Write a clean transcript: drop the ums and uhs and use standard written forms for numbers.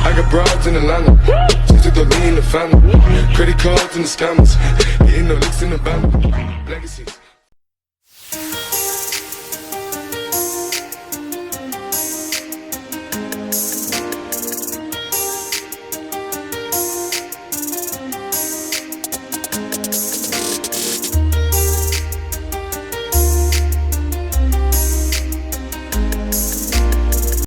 I got broads in Atlanta, just to throw me in the family. Credit cards and the scammers, getting no licks in the band. Legacies.